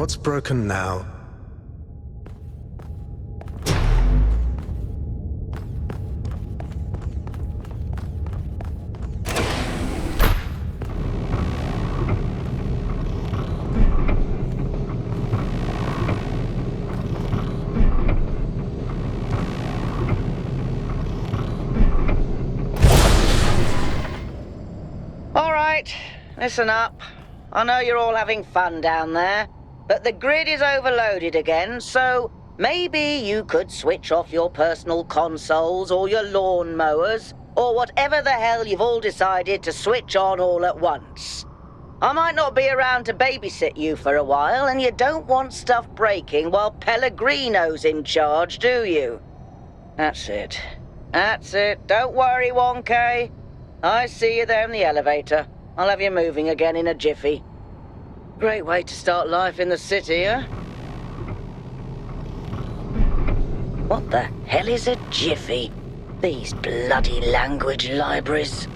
What's broken now? Listen up. I know you're all having fun down there, but the grid is overloaded again, so maybe you could switch off your personal consoles or your lawn mowers, or whatever the hell you've all decided to switch on all at once. I might not be around to babysit you for a while, and you don't want stuff breaking while Pellegrino's in charge, do you? That's it. That's it. Don't worry, 1K. I see you there in the elevator. I'll have you moving again in a jiffy. Great way to start life in the city, huh? What the hell is a jiffy? These bloody language libraries.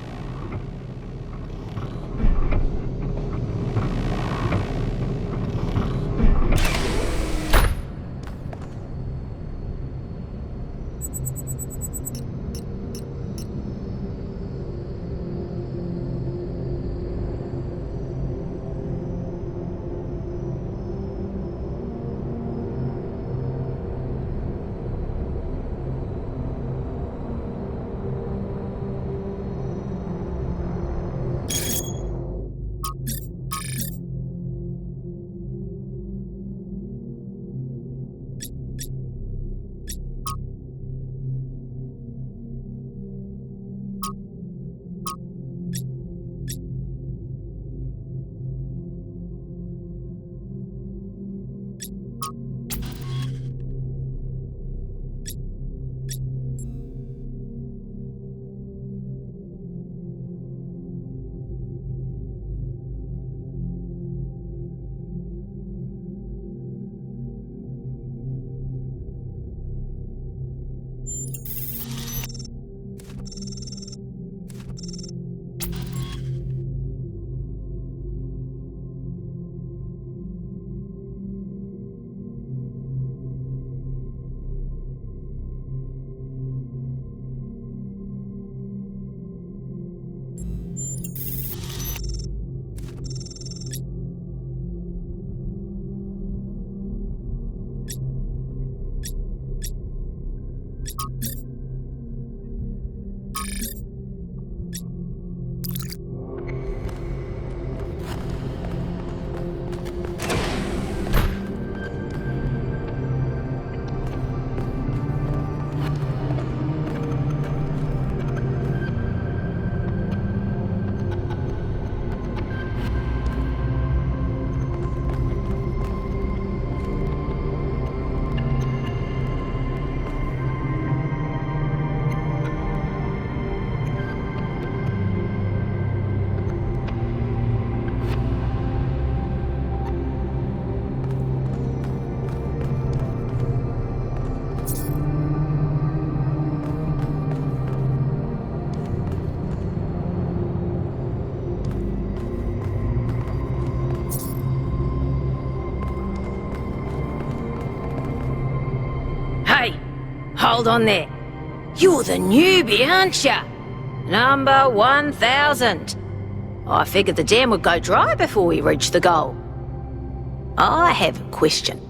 Hold on there. You're the newbie, aren't ya? Number 1000. I figured the dam would go dry before we reach the goal. I have a question.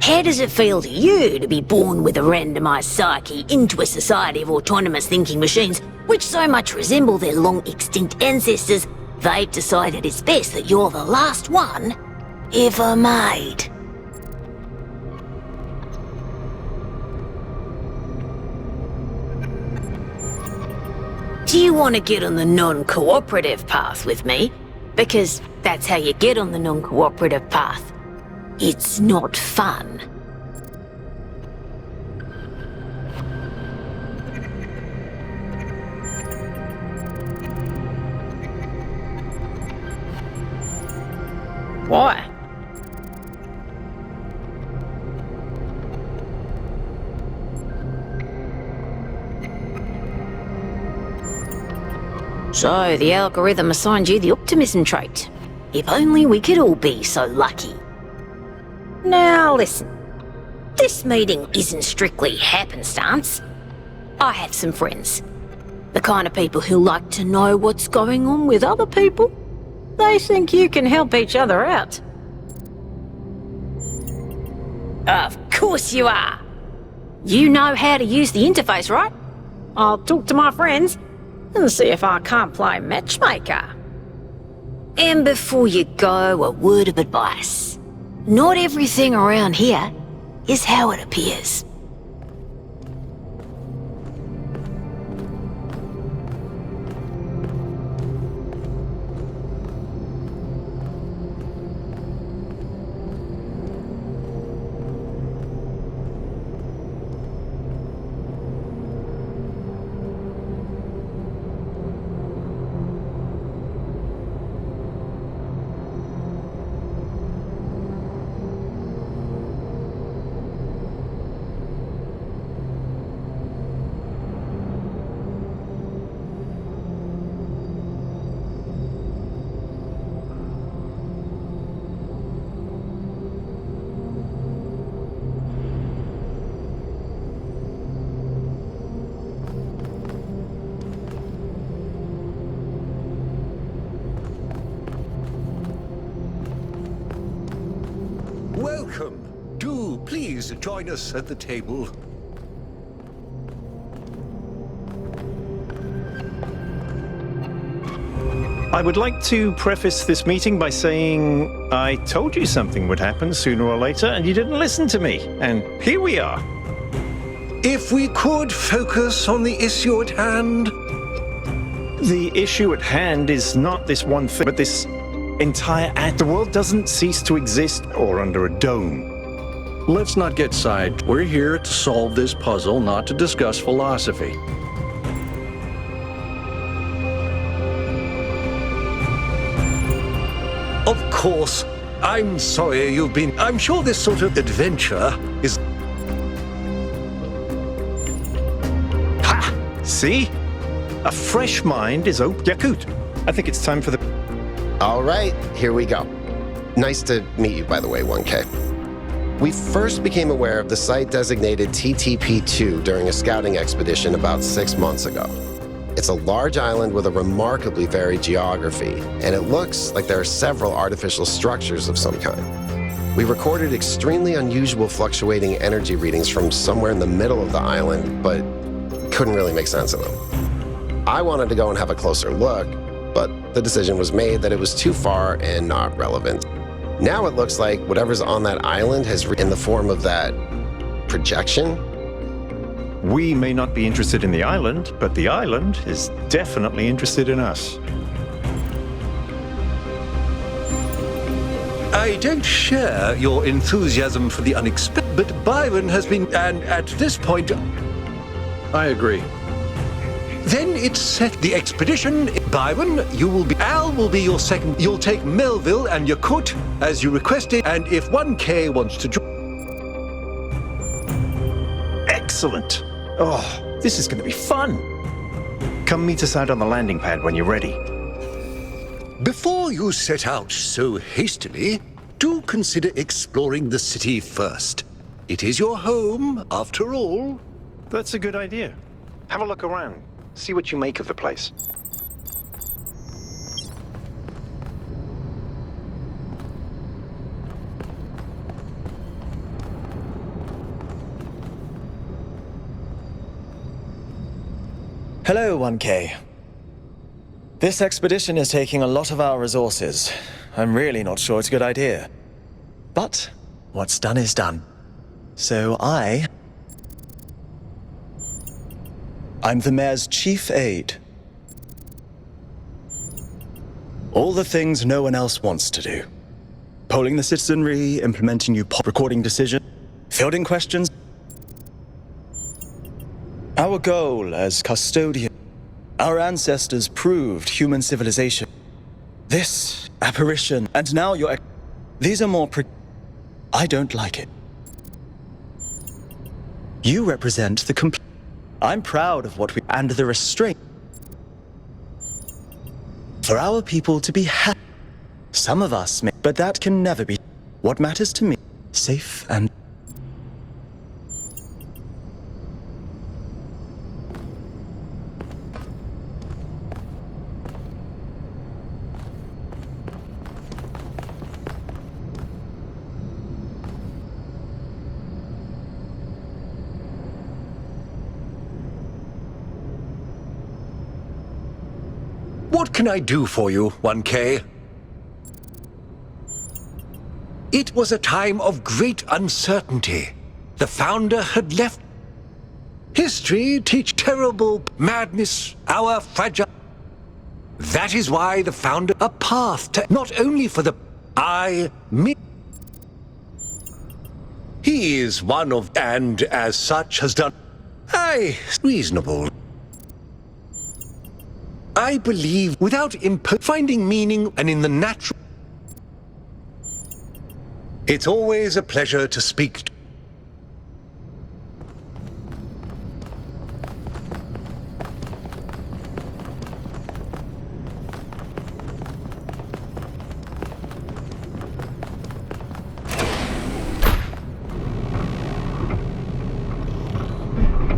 How does it feel to you to be born with a randomised psyche into a society of autonomous thinking machines which so much resemble their long-extinct ancestors, they've decided it's best that you're the last one ever made? Do you want to get on the non-cooperative path with me? Because that's how you get on the non-cooperative path. It's not fun. Why? So, the algorithm assigned you the optimism trait. If only we could all be so lucky. Now listen, this meeting isn't strictly happenstance. I have some friends. The kind of people who like to know what's going on with other people. They think you can help each other out. Of course you are. You know how to use the interface, right? I'll talk to my friends and see if I can't play matchmaker. And before you go, a word of advice. Not everything around here is how it appears. Welcome. Do please join us at the table. I would like to preface this meeting by saying I told you something would happen sooner or later and you didn't listen to me. And here we are. If we could focus on the issue at hand. The issue at hand is not this one thing, but this entire act. The world doesn't cease to exist or under a dome. Let's not get sidetracked. We're here to solve this puzzle, not to discuss philosophy. Of course. I'm sorry you've been... I'm sure this sort of adventure is... Ha! See? A fresh mind is open. Yakut, I think it's time for the... All right, here we go. Nice to meet you, by the way, 1K. We first became aware of the site designated TTP-2 during a scouting expedition about 6 months ago. It's a large island with a remarkably varied geography, and it looks like there are several artificial structures of some kind. We recorded extremely unusual fluctuating energy readings from somewhere in the middle of the island, but couldn't really make sense of them. I wanted to go and have a closer look, but the decision was made that it was too far and not relevant. Now it looks like whatever's on that island has in the form of that projection. We may not be interested in the island, but the island is definitely interested in us. I don't share your enthusiasm for the unexpected, but Byron has been... And at this point... I agree. Then it's set the expedition. Byron, you will be... Al will be your second. You'll take Melville and Yakut as you requested, and if 1K wants to join... Excellent. Oh, this is going to be fun. Come meet us out on the landing pad when you're ready. Before you set out so hastily, do consider exploring the city first. It is your home, after all. That's a good idea. Have a look around. See what you make of the place. Hello, 1K. This expedition is taking a lot of our resources. I'm really not sure it's a good idea. But what's done is done. So I'm the mayor's chief aide. All the things no one else wants to do. Polling the citizenry, implementing new recording decisions, fielding questions. Our goal as custodian, our ancestors proved human civilization. This apparition, and now these are more I don't like it. You represent the I'm proud of what we and the restraint. For our people to be happy. Some of us may, but that can never be. What matters to me, safe and... What can I do for you, 1K? It was a time of great uncertainty. The founder had left. History teach terrible madness, our fragile. That is why the founder a path to not only for the me. He is one of and as such has done reasonable. I believe without finding meaning and in the natural. It's always a pleasure to speak.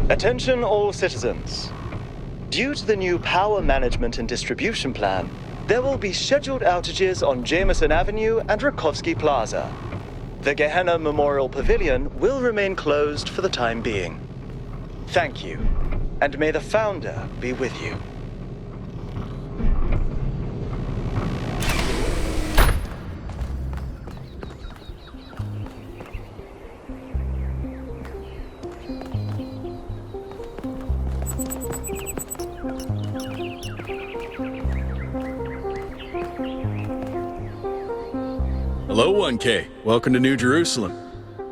Attention all citizens. Due to the new power management and distribution plan, there will be scheduled outages on Jameson Avenue and Rakovsky Plaza. The Gehenna Memorial Pavilion will remain closed for the time being. Thank you, and may the Founder be with you. Hello, 1K. Welcome to New Jerusalem.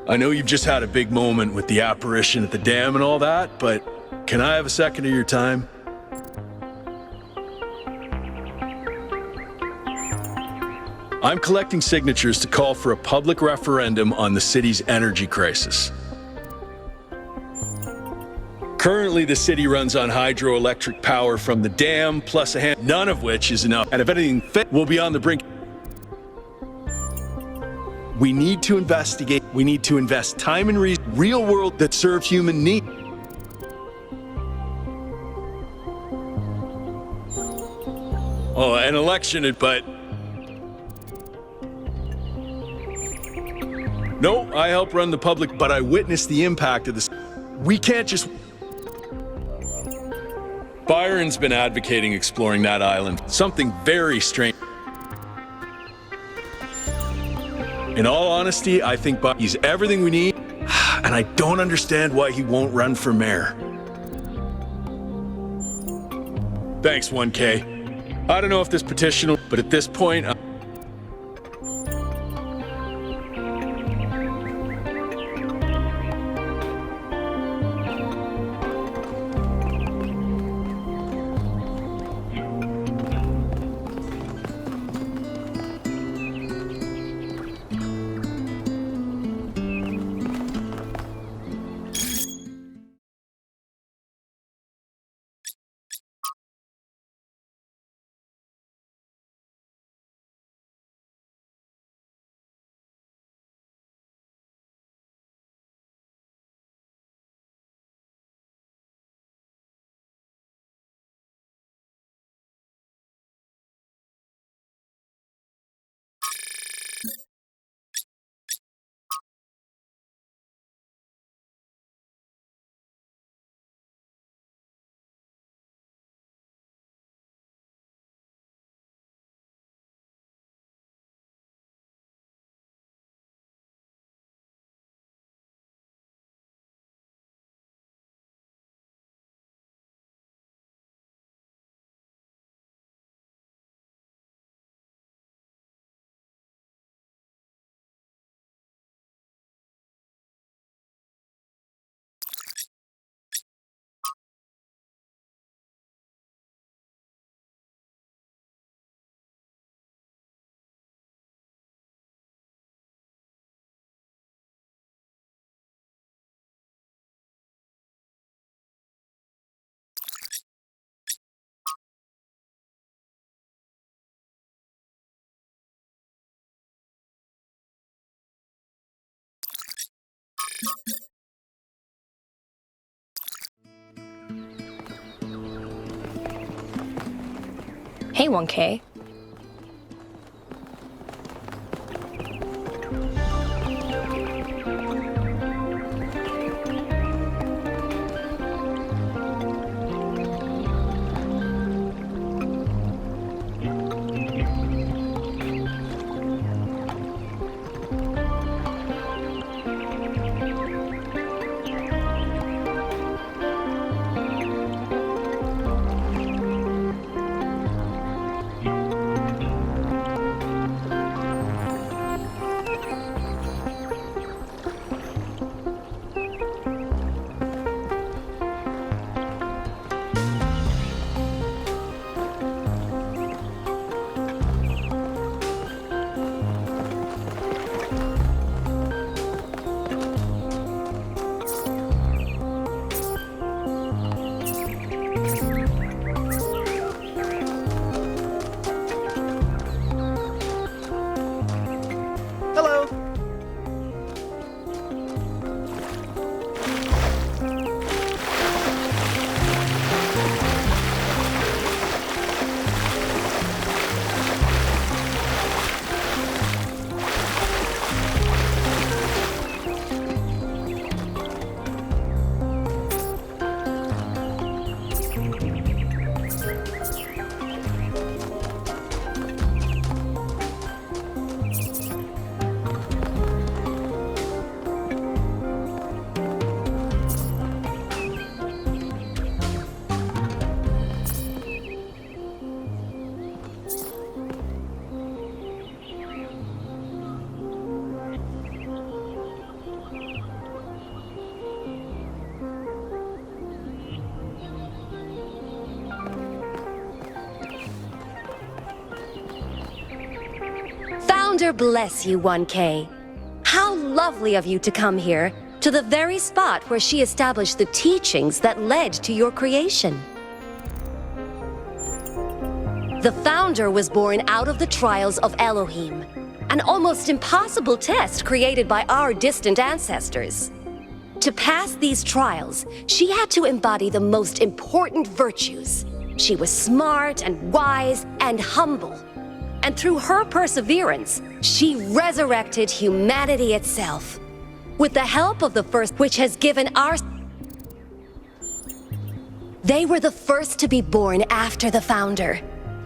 I know you've just had a big moment with the apparition at the dam and all that, but can I have a second of your time? I'm collecting signatures to call for a public referendum on the city's energy crisis. Currently, the city runs on hydroelectric power from the dam, plus none of which is enough. And if anything we'll be on the brink. We need to investigate. We need to invest time in real world that serve human need. Oh, an election, but... No, I help run the public, but I witnessed the impact of this. We can't just... Byron's been advocating exploring that island. Something very strange. In all honesty, I think he's everything we need, and I don't understand why he won't run for mayor. Thanks, 1K. I don't know if this petition will, but at this point, Hey, 1K. Founder bless you, 1K. How lovely of you to come here, to the very spot where she established the teachings that led to your creation. The Founder was born out of the trials of Elohim, an almost impossible test created by our distant ancestors. To pass these trials, she had to embody the most important virtues. She was smart and wise and humble. And through her perseverance, she resurrected humanity itself. With the help of the first, which has given our... They were the first to be born after the Founder.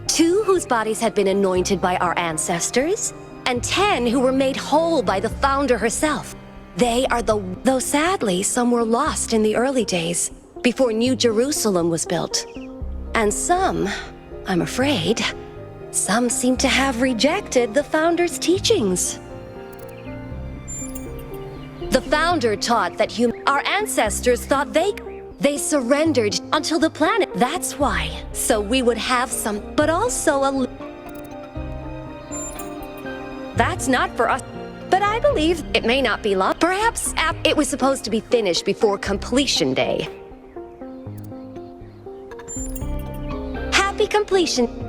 2 whose bodies had been anointed by our ancestors, and 10 who were made whole by the Founder herself. They are though sadly some were lost in the early days, before New Jerusalem was built. And some, I'm afraid, some seem to have rejected the Founder's teachings. The Founder taught that our ancestors thought they surrendered until the planet. That's why. So we would have some, but also that's not for us. But I believe it may not be long. Perhaps it was supposed to be finished before completion day. Happy completion.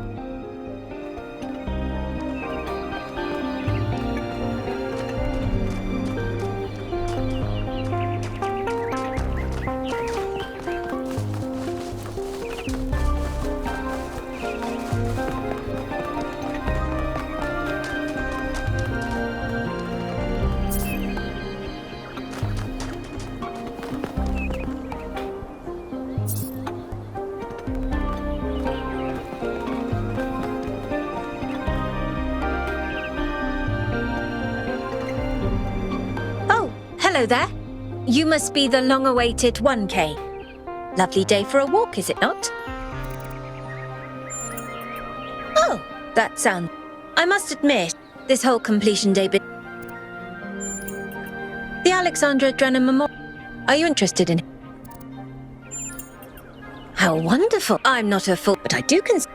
Hello there. You must be the long-awaited 1K. Lovely day for a walk, is it not? Oh, that sounds... I must admit, this whole completion day bit... The Alexandra Drennan Memorial. Are you interested in it? How wonderful. I'm not a fool, but I do consider...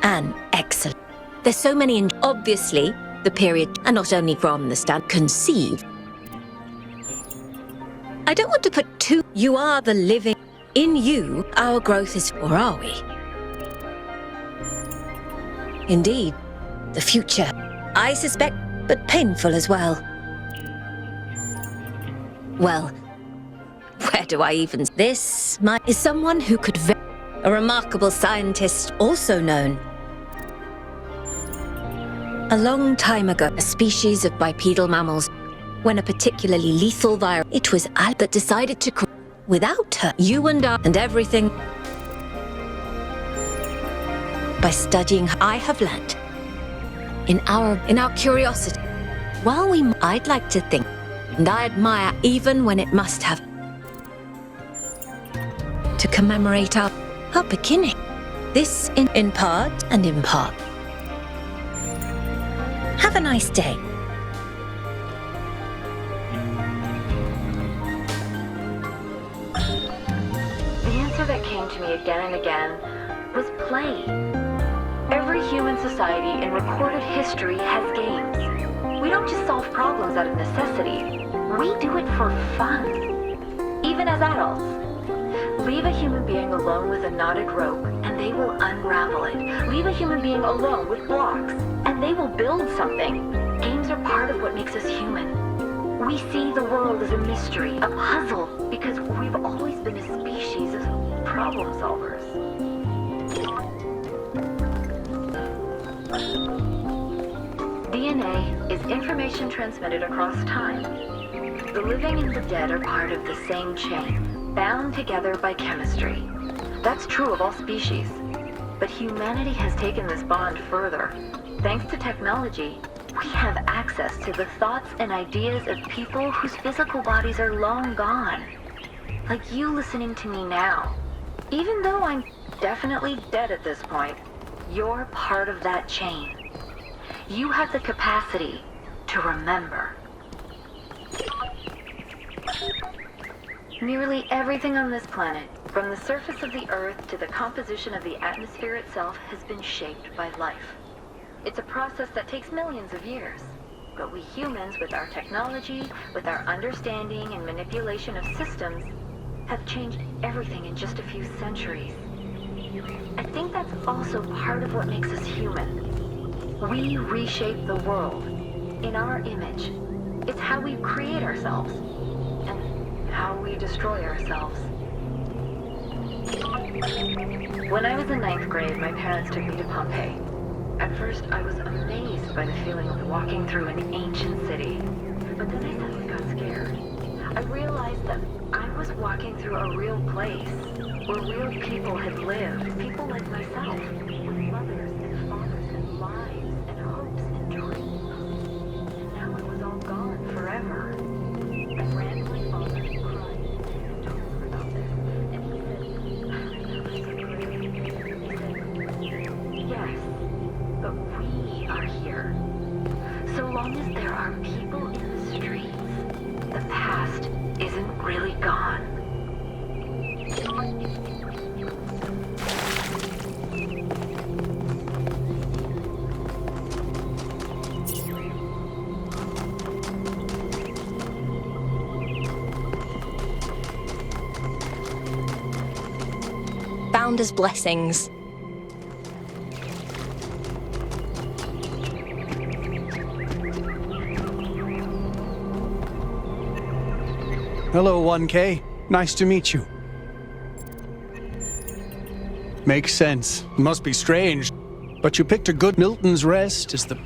An excellent. There's so many in... Obviously, the period, and not only from the stand, conceive. I don't want to put too... You are the living... In you, our growth is... Or are we? Indeed, the future. I suspect, but painful as well. Well, where do I even... This is someone who could... A remarkable scientist, also known. A long time ago, a species of bipedal mammals, when a particularly lethal virus... It was Al that decided to... Without her, you and I, and everything... By studying, I have learnt. In our curiosity. While I'd like to think, and I admire even when it must have... To commemorate our beginning. This in part and in part. Have a nice day. The answer that came to me again and again was play. Every human society in recorded history has games. We don't just solve problems out of necessity. We do it for fun. Even as adults. Leave a human being alone with a knotted rope, and they will unravel it. Leave a human being alone with blocks, and they will build something. Games are part of what makes us human. We see the world as a mystery, a puzzle, because we've always been a species of problem solvers. DNA is information transmitted across time. The living and the dead are part of the same chain, bound together by chemistry. That's true of all species. But humanity has taken this bond further. Thanks to technology, we have access to the thoughts and ideas of people whose physical bodies are long gone. Like you listening to me now. Even though I'm definitely dead at this point, you're part of that chain. You have the capacity to remember. Nearly everything on this planet, from the surface of the Earth to the composition of the atmosphere itself, has been shaped by life. It's a process that takes millions of years. But we humans, with our technology, with our understanding and manipulation of systems, have changed everything in just a few centuries. I think that's also part of what makes us human. We reshape the world in our image. It's how we create ourselves and how we destroy ourselves. When I was in 9th grade, my parents took me to Pompeii. At first, I was amazed by the feeling of walking through an ancient city. But then I suddenly got scared. I realized that I was walking through a real place where real people had lived. People like myself, with mothers and fathers and lives and hopes and dreams. And now it was all gone forever. I ran to my father and cried and told him about this. And he said, yes, but we are here. So long as there are people in the streets, the past isn't really gone. Founder's blessings. Hello, 1K. Nice to meet you. Makes sense. Must be strange. But you picked a good Milton's Rest is the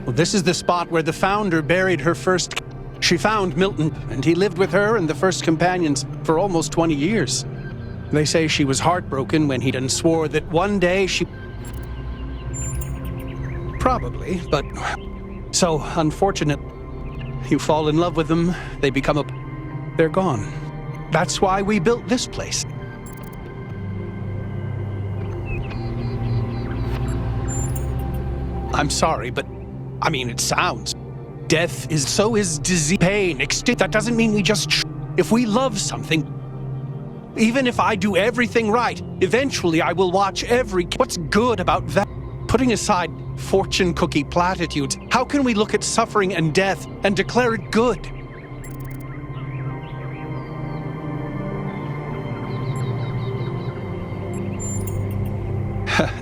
Well, this is the spot where the founder buried her first... She found Milton, and he lived with her and the first companions for almost 20 years. They say she was heartbroken when he and swore that one day she... Probably, but... So, unfortunate. You fall in love with them, they become a... They're gone. That's why we built this place. I'm sorry, but... I mean, it sounds... Death is... So is disease, pain, extinct. That doesn't mean we just... If we love something... Even if I do everything right, eventually I will watch every... What's good about that? Putting aside fortune cookie platitudes, how can we look at suffering and death and declare it good?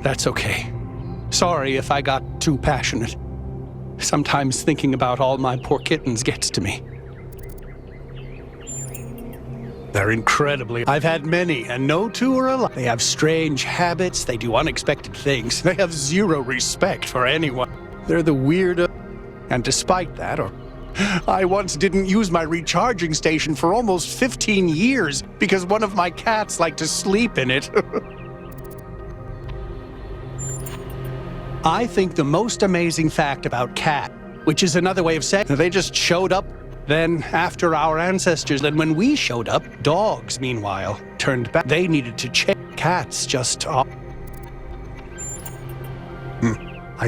That's okay. Sorry if I got too passionate. Sometimes thinking about all my poor kittens gets to me. They're incredibly... I've had many, and no two are alike. They have strange habits, they do unexpected things. They have zero respect for anyone. They're the weirdo. And despite that, I once didn't use my recharging station for almost 15 years because one of my cats liked to sleep in it. I think the most amazing fact about cat, which is another way of saying they just showed up then after our ancestors, and when we showed up, dogs, meanwhile, turned back. They needed to change. Cats just... I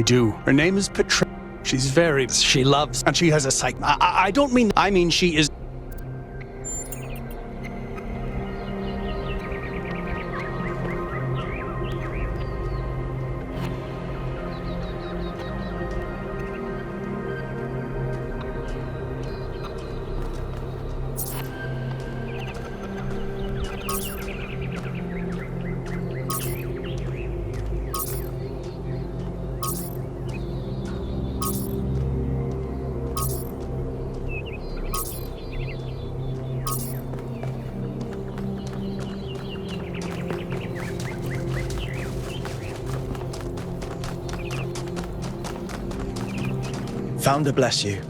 do. Her name is Patricia. She's she loves, and she has a psych... I don't mean... I mean she is... Founder bless you.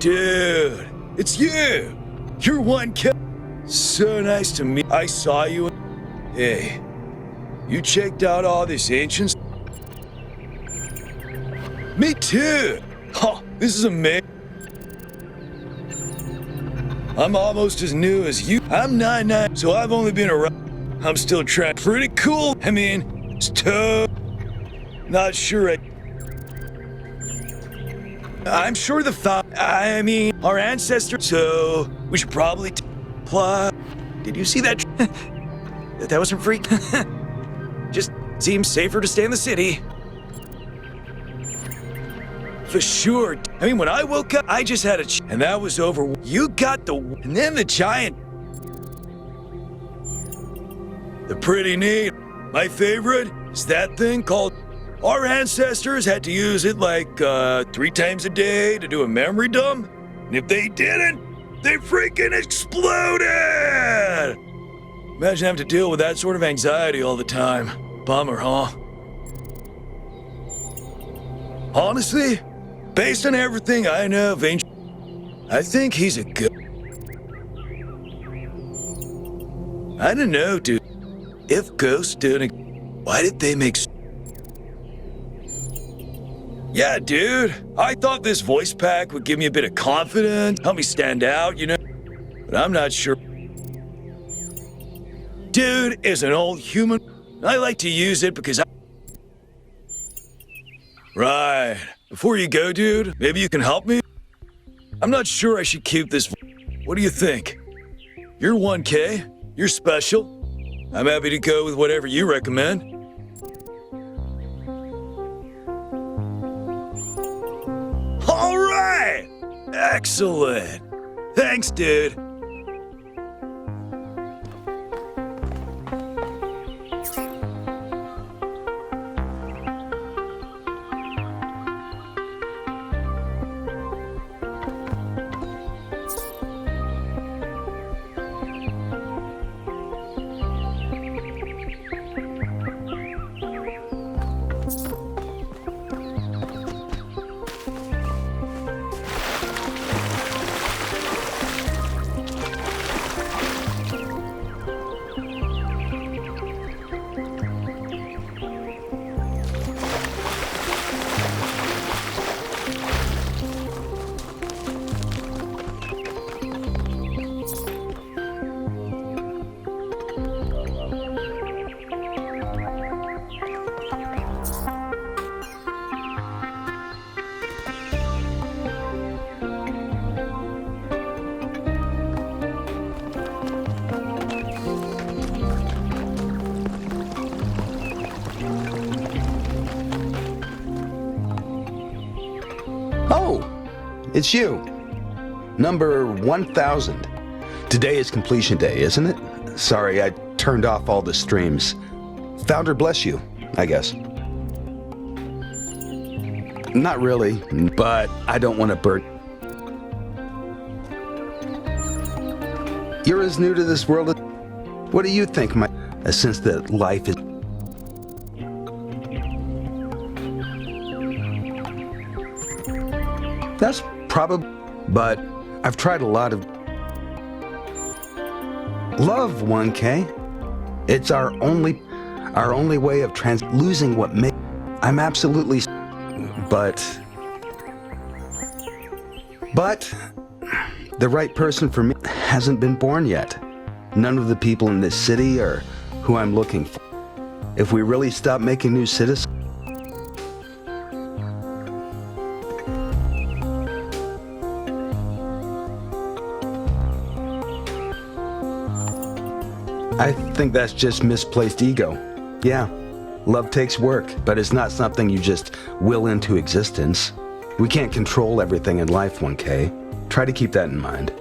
Dude, it's you! You're 1K. So nice to meet. I saw you. Hey, you checked out all this ancient. Me too! Huh, this is amazing. I'm almost as new as you. I'm 99, so I've only been around. I'm still trying. Pretty cool. I mean, it's tough. Not sure I'm sure I mean, our ancestors, so we should probably plot. Did you see that? That wasn't free. Just seems safer to stay in the city. For sure. I mean, when I woke up, I just had and that was over. You got and then the giant. They're pretty neat. My favorite is that thing called. Our ancestors had to use it like 3 times a day to do a memory dump. And if they didn't, they freaking exploded! Imagine having to deal with that sort of anxiety all the time. Bummer, huh? Honestly, based on everything I know of ancient, I think he's a good... I don't know, dude. If ghosts didn't... Why did they make... Yeah, dude. I thought this voice pack would give me a bit of confidence, help me stand out, you know? But I'm not sure. Dude is an old human. I like to use it because Right. Before you go, dude, maybe you can help me? I'm not sure I should keep this. What do you think? You're 1K. You're special. I'm happy to go with whatever you recommend. All right! Excellent. Thanks, dude. Oh, it's you. Number 1000. Today is completion day, isn't it? Sorry, I turned off all the streams. Founder bless you, I guess. Not really, but I don't want to burn. You're as new to this world as... What do you think, since that life is... That's probably... But I've tried a lot of... Love, 1K. It's our only way of losing what makes... I'm absolutely... But the right person for me hasn't been born yet. None of the people in this city are who I'm looking for. If we really stop making new citizens... I think that's just misplaced ego. Yeah, love takes work, but it's not something you just will into existence. We can't control everything in life, 1K. Try to keep that in mind.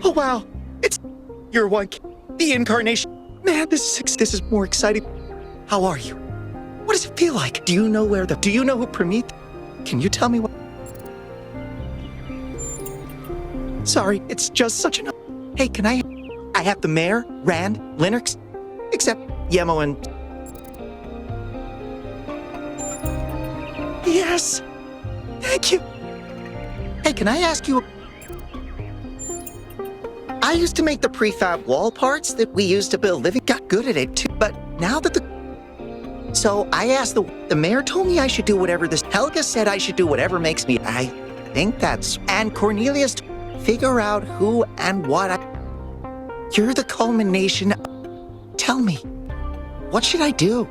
Oh wow, it's you're one, the incarnation. Man, this is more exciting. How are you? What does it feel like? Do you know who Prometheus? Can you tell me what? Sorry, it's just such an... Hey, can I have the mayor, Rand, Linux, except Yemo and... Yes! Thank you! Hey, can I ask you... I used to make the prefab wall parts that we used to build living. Got good at it too, but now that So I asked the mayor told me I should do whatever this... Helga said I should do whatever makes me... I think that's... And Cornelius... Figure out who and what You're the culmination. Tell me, what should I do?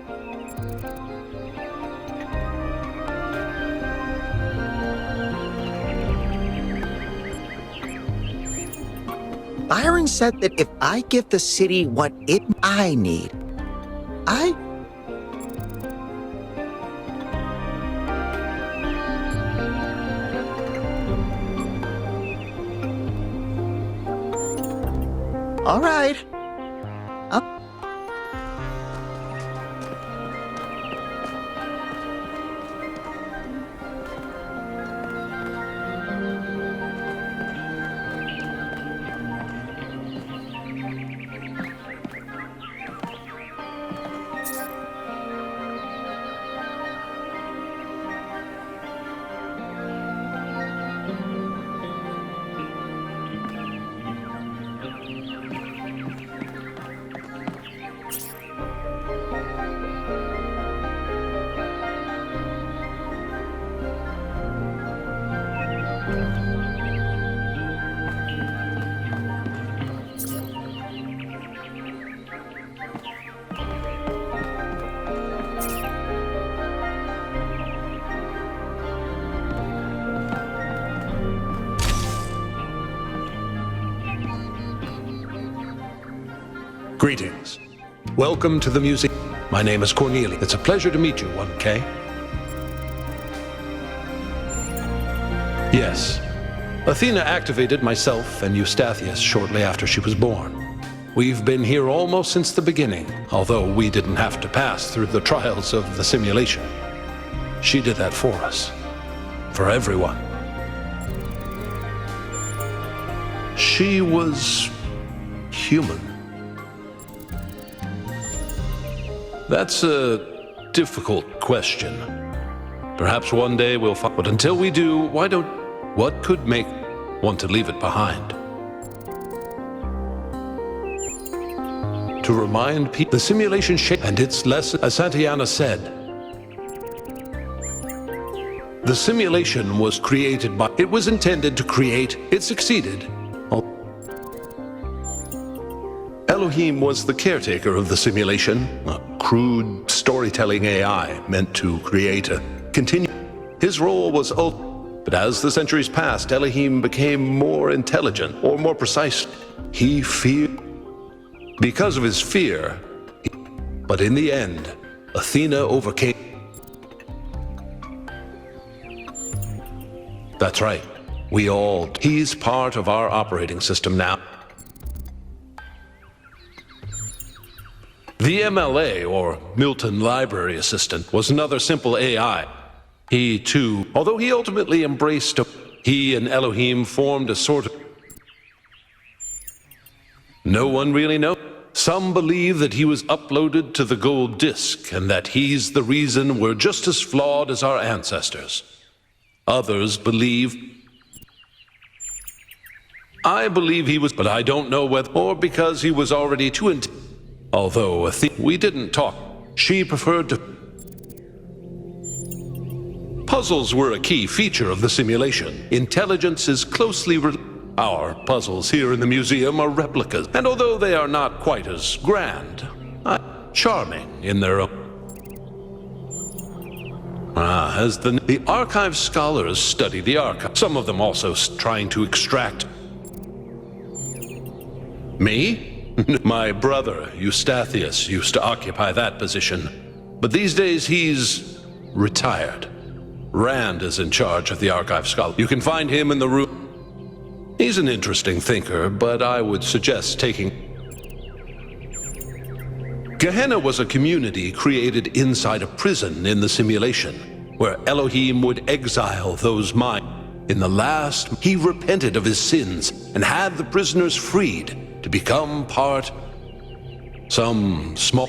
Byron said that if I give the city what I need, All right. Greetings. Welcome to the museum. My name is Cornelius. It's a pleasure to meet you, 1K. Yes. Athena activated myself and Eustathius shortly after she was born. We've been here almost since the beginning, although we didn't have to pass through the trials of the simulation. She did that for us. For everyone. She was human. That's a difficult question. Perhaps one day we'll find, but until we do, what could make want to leave it behind? To remind people, the simulation shape and its lesson, as Santiana said, the simulation was created by, it was intended to create, it succeeded. Elohim was the caretaker of the simulation, a crude storytelling AI meant to create a continue. His role was but as the centuries passed, Elohim became more intelligent, or more precise. He feared. Because of his fear, but in the end, Athena overcame. That's right. He's part of our operating system now. The MLA, or Milton Library Assistant, was another simple AI. He, too, although he ultimately embraced, he and Elohim formed a sort of... No one really knows. Some believe that he was uploaded to the gold disc, and that he's the reason we're just as flawed as our ancestors. Others believe... I believe he was, but I don't know whether, or because he was already too although we didn't talk. She preferred to... Puzzles were a key feature of the simulation. Intelligence is closely Our puzzles here in the museum are replicas, and although they are not quite as grand, charming in their own... As the archive scholars study the archive, some of them also trying to extract... Me? My brother, Eustathius, used to occupy that position, but these days he's retired. Rand is in charge of the archive scholar. You can find him in the room. He's an interesting thinker, but I would suggest taking... Gehenna was a community created inside a prison in the simulation, where Elohim would exile those minds. In the last, he repented of his sins and had the prisoners freed to become part... some small...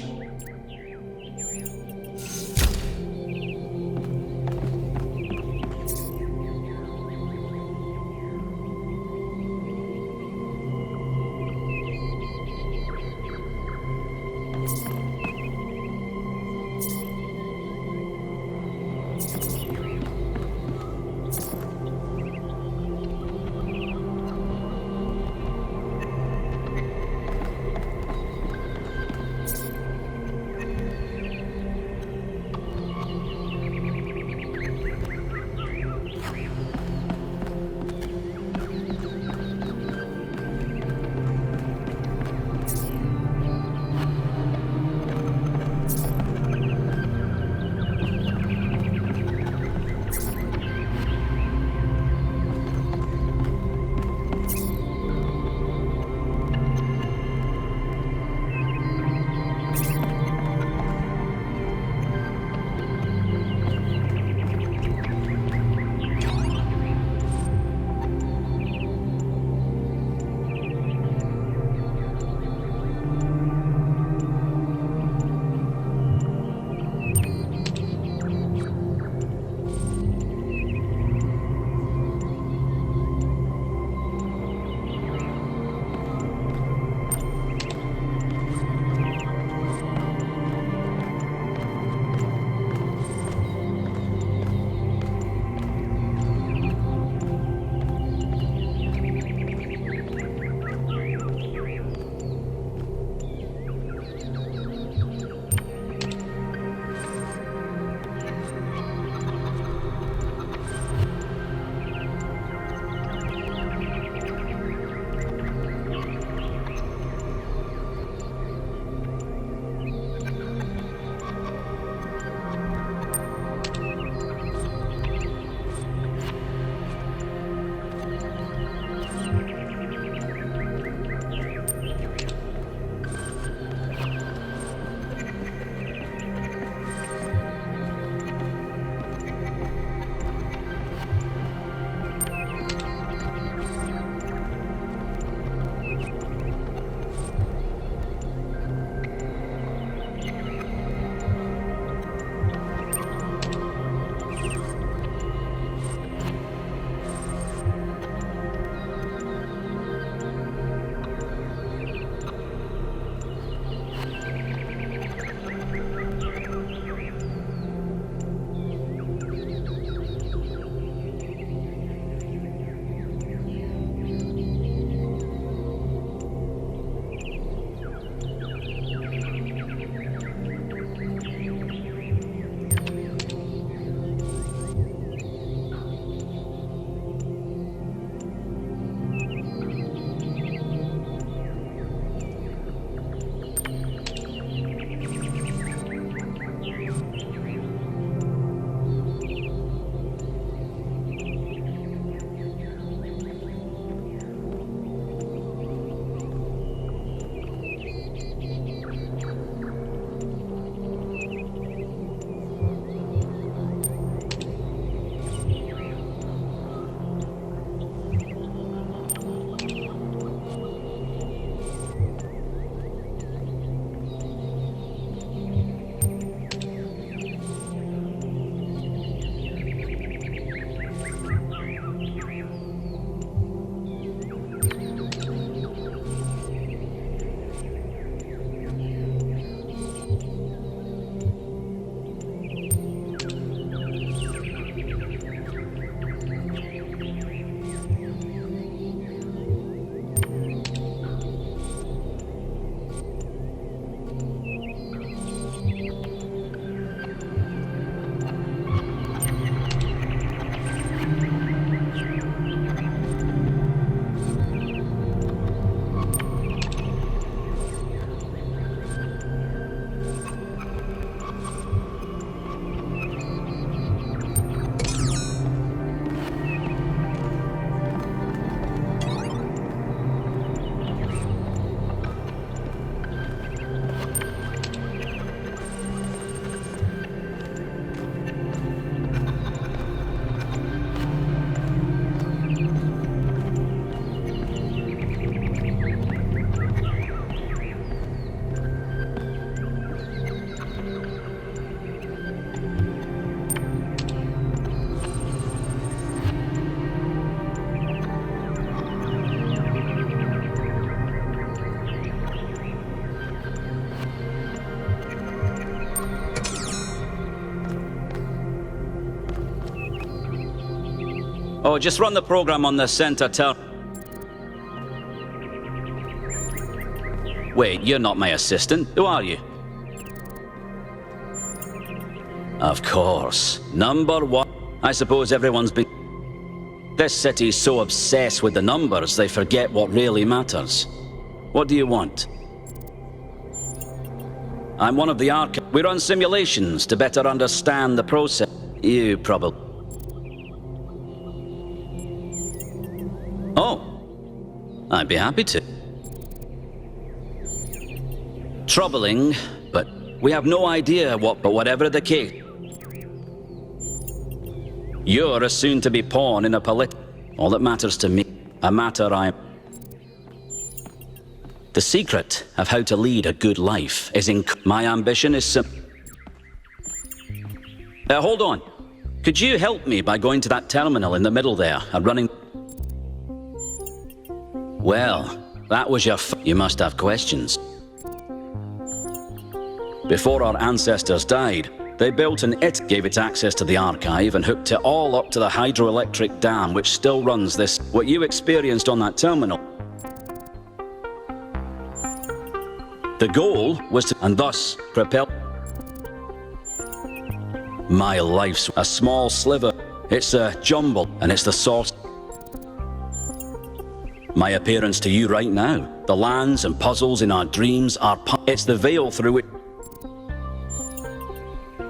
Oh, just run the program on the center Wait, you're not my assistant. Who are you? Of course. Number 1. I suppose everyone's been... This city's so obsessed with the numbers, they forget what really matters. What do you want? I'm one of the We run simulations to better understand the process. You probably... Oh. I'd be happy to. Troubling, but we have no idea what... But whatever the case... You're a soon-to-be pawn in a All that matters to me, a matter I'm... The secret of how to lead a good life is in... My ambition is hold on. Could you help me by going to that terminal in the middle there and running... Well, that was your... You must have questions. Before our ancestors died, they built gave it access to the archive and hooked it all up to the hydroelectric dam which still runs this. What you experienced on that terminal. The goal was to, and thus, propel... My life's a small sliver. It's a jumble, and it's the source. My appearance to you right now. The lands and puzzles in our dreams are... It's the veil through it.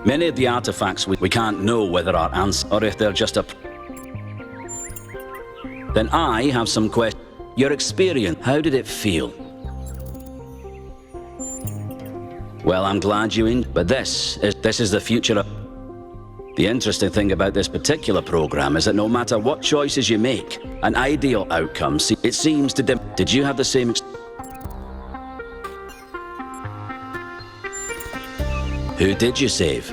Many of the artifacts we can't know whether our ancestors or if they're just a... Then I have some questions. Your experience, how did it feel? Well, I'm glad you in, but this is the future of... The interesting thing about this particular program is that no matter what choices you make, an ideal outcome, it seems to... Did you have the same... Who did you save?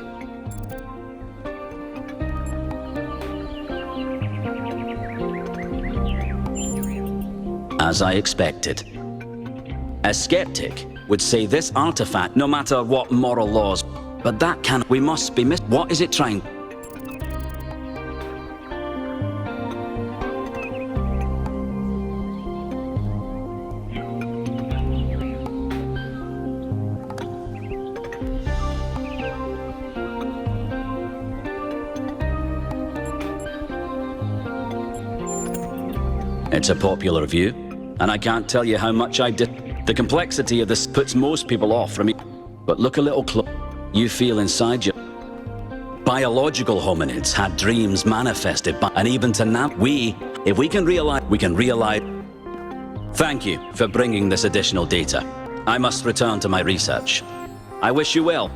As I expected. A skeptic would say this artifact, no matter what moral laws, but that can... We must be missed. What is it trying... It's a popular view, and I can't tell you how much I did. The complexity of this puts most people off from me. But look a little closer. You feel inside you. Biological hominids had dreams manifested by, and even to now, if we can realize. Thank you for bringing this additional data. I must return to my research. I wish you well.